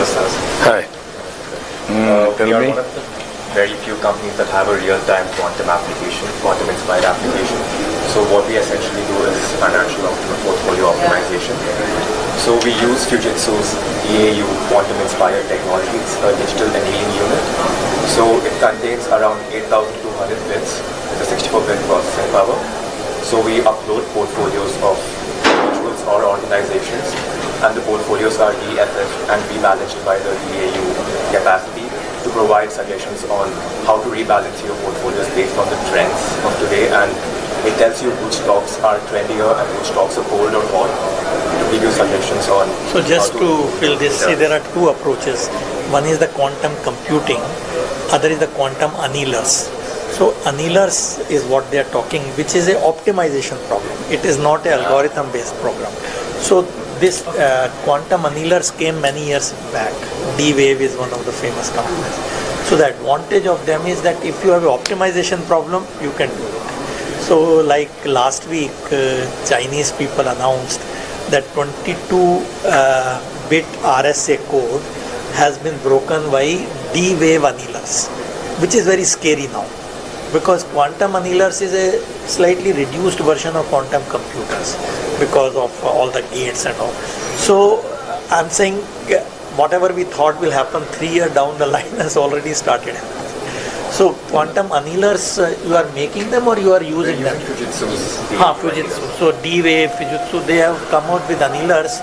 Hi. Tell we are me. one of the very few companies that have a real-time quantum application, quantum-inspired application. So what we essentially do is financial portfolio optimization. So we use Fujitsu's EAU quantum-inspired technology. It's a digital annealing unit. So it contains around 8,200 bits. It's a 64-bit processing power. So we upload portfolios of individuals or organizations, and the portfolios are reassessed and rebalanced by the EAU capacity to provide suggestions on how to rebalance your portfolios based on the trends of today, and it tells you which stocks are trendier and which stocks are cold or hot to give you suggestions on. So just to fill this, see, there are two approaches. One is the quantum computing, other is the quantum annealers. So annealers is what they are talking, which is a optimization problem. It is not an algorithm based program. So this quantum annealers came many years back. D-Wave is one of the famous companies. So the advantage of them is that if you have an optimization problem, you can do it. So like last week, Chinese people announced that 22-bit RSA code has been broken by D-Wave annealers, which is very scary now, because quantum annealers is a slightly reduced version of quantum computers because of all the gates and all. So I'm saying whatever we thought will happen 3 years down the line has already started happening. So quantum annealers, you are making them or you are using them? Fujitsu. So D-Wave, Fujitsu, they have come out with annealers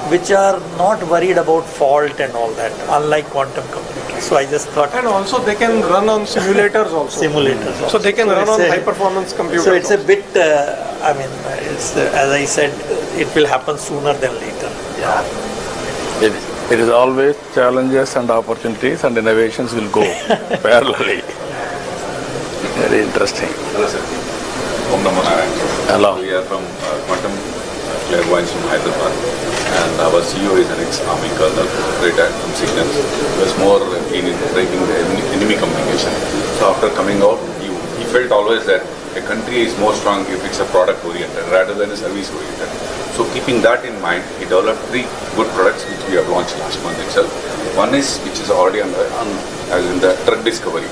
which are not worried about fault and all that, unlike quantum computers. So I just thought... And also they can run on simulators also. Simulators also. So they can run on high performance computers. So it's a bit, it's as I said, it will happen sooner than later. Yeah. It is always challenges and opportunities, and innovations will go parallelly. Very interesting. Hello, sir. Om Namo Narayan. Hello. We are from Quantum Clairvoyance from Hyderabad, and our CEO is an ex-army colonel, retired from Signals. He was more keen in breaking the enemy communication. So after coming out, he felt always that a country is more strong if it's a product-oriented rather than a service-oriented. So keeping that in mind, he developed 3 good products which we have launched last month itself. One is, which is already as in the drug discovery.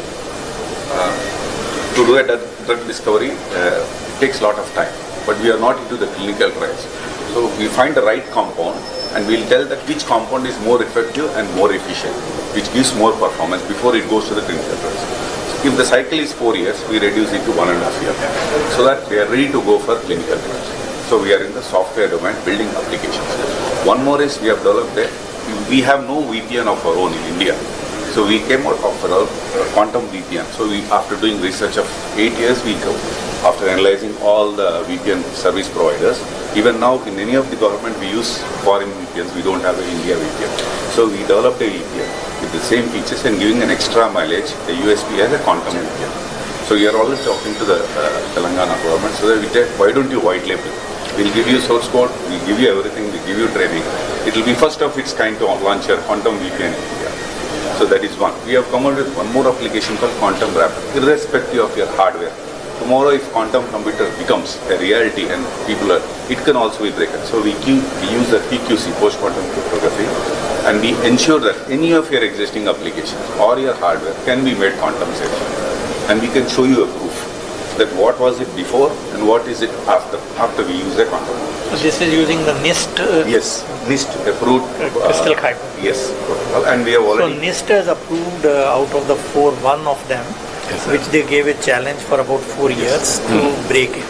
To do a drug discovery, it takes a lot of time, but we are not into the clinical trials. So we find the right compound and we'll tell that which compound is more effective and more efficient, which gives more performance before it goes to the clinical trials. So if the cycle is 4 years, we reduce it to 1.5 years, so that we are ready to go for clinical trials. So we are in the software domain building applications. One more is we have developed we have no VPN of our own in India. So we came out of our quantum VPN. So after doing research of 8 years, after analyzing all the VPN service providers, even now in any of the government we use foreign VPNs, we don't have an India VPN. So we developed a VPN with the same features and giving an extra mileage, the USP as a quantum VPN. So we are always talking to the Telangana government, so that we say, why don't you white label? We'll give you source code, we'll give you everything, we'll give you training. It will be first of its kind to launch a quantum VPN in India. So that is one. We have come out with one more application called Quantum Wrap, irrespective of your hardware. Tomorrow if quantum computer becomes a reality and it can also be broken. So we use the PQC, post-quantum cryptography, and we ensure that any of your existing applications or your hardware can be made quantum safe. And we can show you a proof that what was it before and what is it after we use the quantum. So this is using the NIST? Yes, NIST approved. Crystal Kyber. Yes, and we have already... So NIST has approved out of the 4, one of them, which they gave a challenge for about 4 years to break it.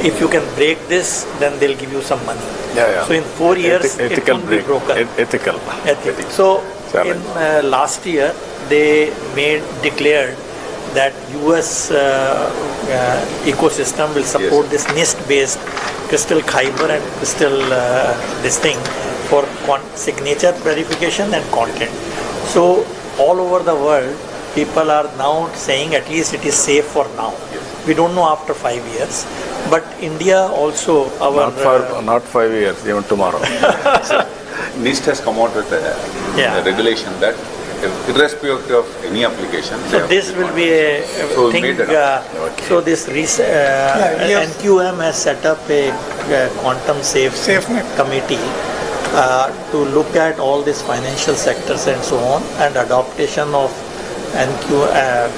If you can break this, then they'll give you some money. So in 4 years, it won't be broken. Ethical. So in last year, they declared that US ecosystem will support this NIST-based crystal Kyber and crystal this thing for signature verification and content. So all over the world, people are now saying at least it is safe for now. We don't know after 5 years, but India also not 5 years, even tomorrow. NIST has come out with a regulation that irrespective of any application. So this will be a thing. So this NQM has set up a quantum safe committee to look at all these financial sectors and so on, and adaptation of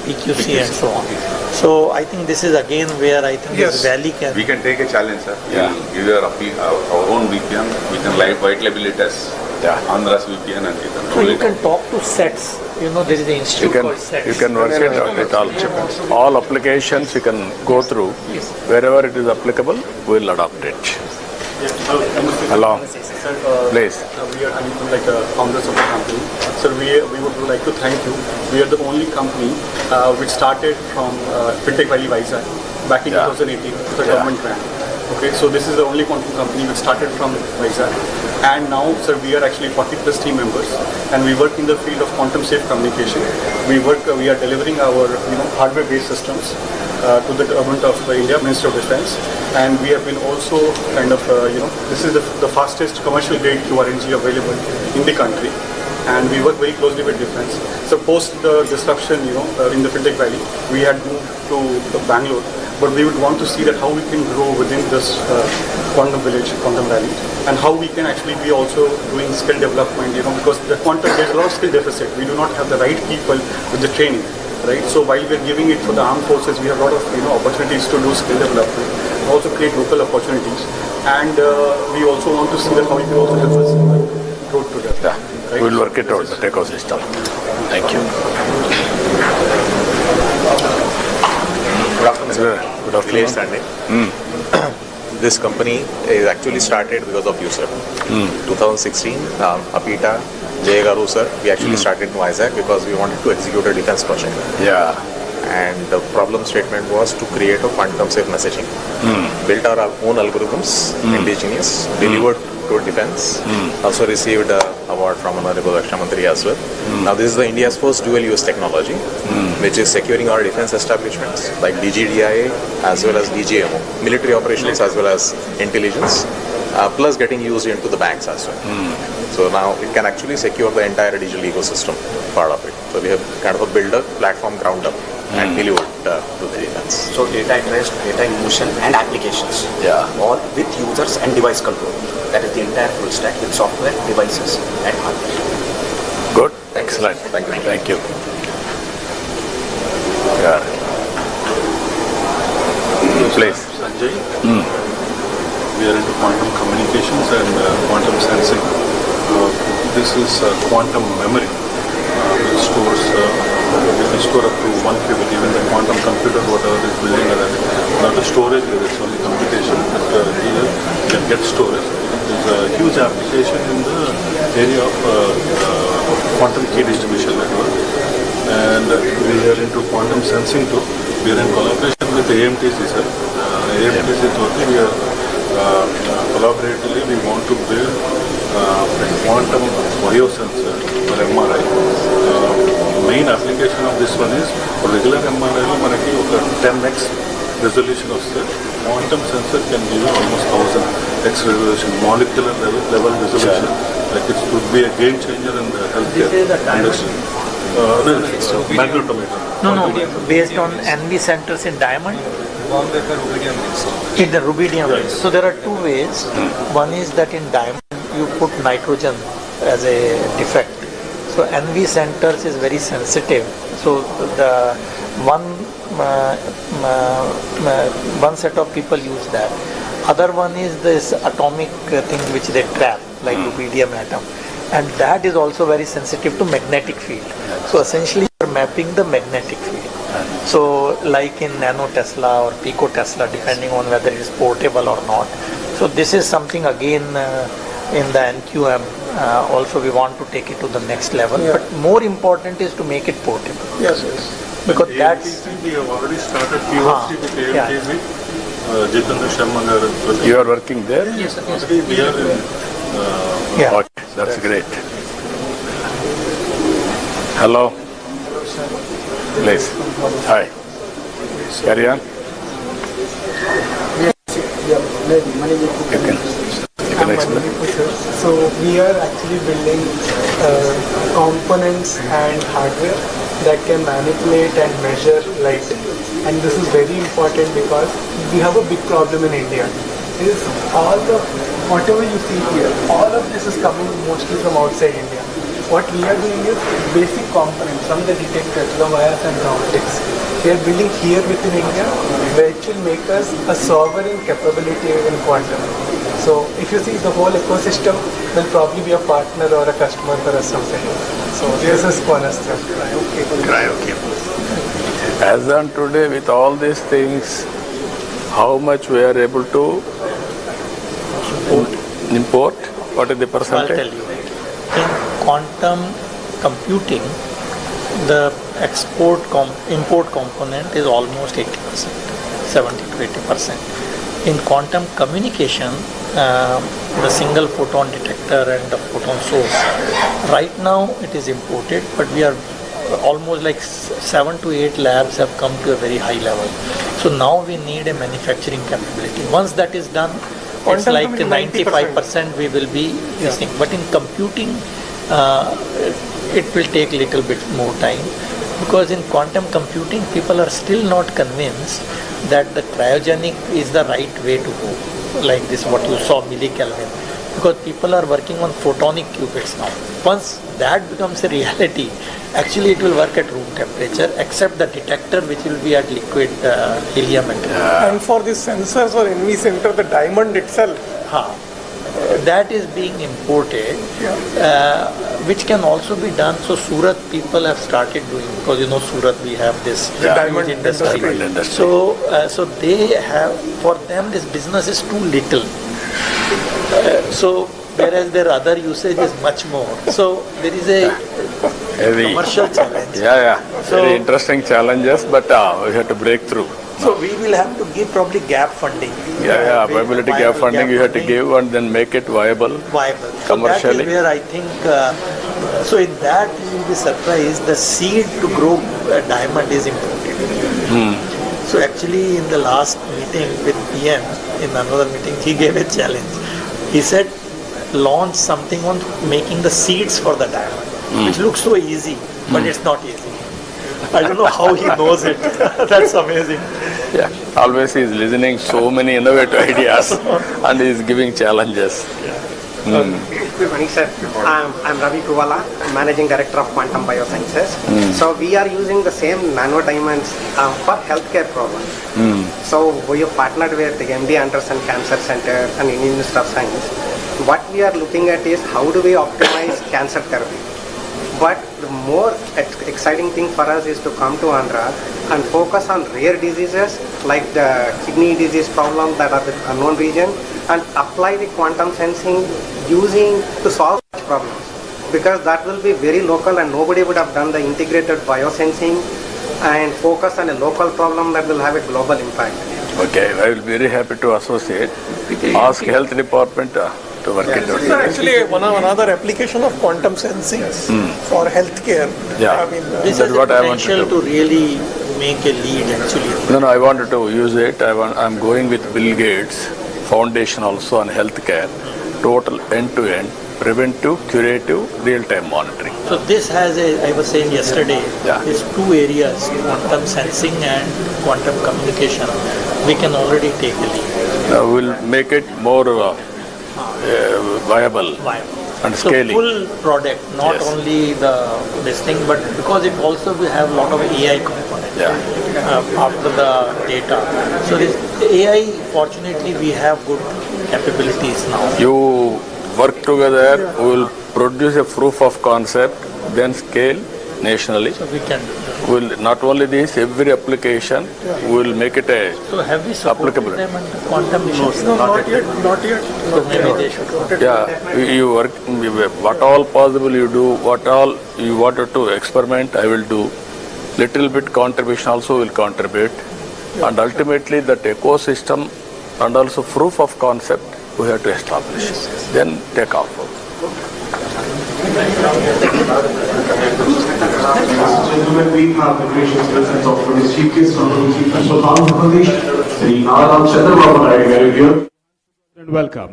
PQC and so on. So I think this is again where I think this Valley can... We can take a challenge, sir. Yeah. We'll give our own VPN. We can white label it as Andhra's VPN and we can So roll you it can out. talk to SETs. You know, there is the institute called SETs. You can work it out with all applications you can go through. Wherever it is applicable, we'll adopt it. Hello. Sir, Please. we are like founders of the company. Sir, we would like to thank you. We are the only company which started from Fintech Valley Vizag back in 2018 with a government grant. Okay, so this is the only quantum company which started from Vizag. And now, sir, we are actually 40 plus team members, and we work in the field of quantum safe communication. We are delivering our hardware-based systems to the government of India, Ministry of Defense, and we have been also kind of this is the fastest commercial grade QRNG available in the country, and we work very closely with defense. So post the disruption, in the Fintech Valley, we had moved to Bangalore, but we would want to see that how we can grow within this quantum village, quantum valley, and how we can actually be also doing skill development, because the quantum, there's a lot of skill deficit. We do not have the right people with the training, right? So while we're giving it for the armed forces, we have a lot of opportunities to do skill development, also create local opportunities, and we also want to see that how we can also help us in the road to that. Yeah, right? we'll work it out, the ecosystem. Thank you. Good afternoon. Good afternoon. Sunday. This company is actually started because of you, sir. 2016, Apita, Jay Garu, sir, we actually started in Vizag because we wanted to execute a defense project. Yeah. And the problem statement was to create a quantum safe messaging. Built our own algorithms, indigenous, delivered to defense. Also received an award from Honorable Raksha Mantri as well. Now this is the India's first dual-use technology, which is securing our defense establishments like DGDIA as well as DGMO, military operations as well as intelligence, plus getting used into the banks as well. So now it can actually secure the entire digital ecosystem part of it. So we have kind of built a platform ground up and delivered to the defense. So data at rest, data in motion and applications. Yeah. All with users and device control. That is the entire full stack with software, devices and hardware. Good. Excellent. Thank you. Thank you. Yeah. Please. Sanjay. We are into quantum communications and quantum sensing. This is quantum memory, which stores, we can store up to 1 qubit, even the quantum computer, whatever is building and that. Not the storage, it's only computation, but here you can get storage. There's a huge application in the area of quantum key distribution network. And we are into quantum sensing too. We are in collaboration with AMTC, sir. AMTC totally we are collaboratively we want to build a quantum biosensor for MRI. Main application of this one is for regular MRI lo manaki oka 10x resolution vastadi. Quantum sensor can give you almost 1000x resolution, molecular level resolution. Like it would be a game changer in the healthcare industry. Magnetometer. No, based on NV centers in diamond. In the rubidium. So there are two ways. One is that in diamond you put nitrogen as a defect. So NV centers is very sensitive. So the one set of people use that. Other one is this atomic thing which they trap, like rubidium atom, and that is also very sensitive to magnetic field. So essentially you are mapping the magnetic field. So like in nano Tesla or pico Tesla, depending on whether it is portable or not. So this is something again in the NQM also we want to take it to the next level, but more important is to make it portable. Yes. Because AMTC, that's we have already started POC with AMTC. Jitendra Sharma garu. You are working there? Yes. We are in, Okay, that's great. Hello. Please. Hi. Carry on. You can explain. So we are actually building components and hardware that can manipulate and measure light. And this is very important because we have a big problem in India. Is all the whatever you see here, all of this is coming mostly from outside India. What we are doing is basic components from the detectors, the wires and the optics. We are building here within India, which will make us a sovereign capability in quantum. So if you see, the whole ecosystem will probably be a partner or a customer for us someday. So this is cornerstone. Okay. As on today, with all these things, how much we are able to import? What is the percentage? I'll tell you. In quantum computing, the import component is almost 80%, 70 to 80%. In quantum communication, the single photon detector and the photon source, right now it is imported, but we are almost like 7 to 8 labs have come to a very high level. So now we need a manufacturing capability. Once that is done, it's like 95% we will be using. But in computing, it will take a little bit more time, because in quantum computing, people are still not convinced that the cryogenic is the right way to go. Like this, what you saw, millikelvin. Because people are working on photonic qubits now. Once that becomes a reality, actually it will work at room temperature, except the detector which will be at liquid helium. And for the sensors or NV center, the diamond itself. That is being imported, which can also be done. So Surat people have started doing, because you know Surat we have this diamond industry. So they have, for them this business is too little. So whereas their other usage is much more. So there is a commercial challenge. Very interesting challenges, but we have to break through. So we will have to give probably gap funding. Viability gap funding you have to give and then make it viable. Commercially. So that is where I think, so in that you will be surprised, the seed to grow a diamond is imported. So actually in the last meeting with PM, in another meeting, he gave a challenge. He said, launch something on making the seeds for the diamond, which looks so easy, but it's not easy. I don't know how he knows it. That's amazing. Always he is listening so many innovative ideas and he is giving challenges. Good morning, sir. I'm Ravi Kuvala, Managing Director of Quantum Biosciences. So we are using the same nano diamonds for healthcare problems. So we have partnered with the MD Anderson Cancer Center and Indian Institute of Science. What we are looking at is how do we optimize cancer therapy. But the more exciting thing for us is to come to Andhra and focus on rare diseases like the kidney disease problem that are the unknown region, and apply the quantum sensing using to solve such problems. Because that will be very local and nobody would have done the integrated biosensing and focus on a local problem that will have a global impact. Okay, I will be very happy to associate. Ask health department to work it out. So actually another application of quantum sensing for healthcare. This is what potential to really make a lead actually. No, I wanted to use it. I'm going with Bill Gates Foundation also on healthcare, total end-to-end, preventive, curative, real-time monitoring. So this has I was saying yesterday, these two areas, quantum sensing and quantum communication, we can already take a lead. We'll make it more viable and scaling. So full product, not only this thing, but because it also will have a lot of AI components after the data. So this AI, fortunately, we have good capabilities now. You work together, we will produce a proof of concept, then scale nationally. So we can do that. We'll not only this, every application, we will make it a So have we supported them on the quantum issues? No, not yet. So maybe they should. You work, what all possible you do, what all you wanted to experiment, I will do. Little bit contribution also will contribute. And ultimately that ecosystem and also proof of concept we have to establish. Then take off. Gentlemen, we have the gracious presence of today's Chief Guest, Honorable Chief Minister of Andhra Pradesh, Sri chandrababu here. And welcome.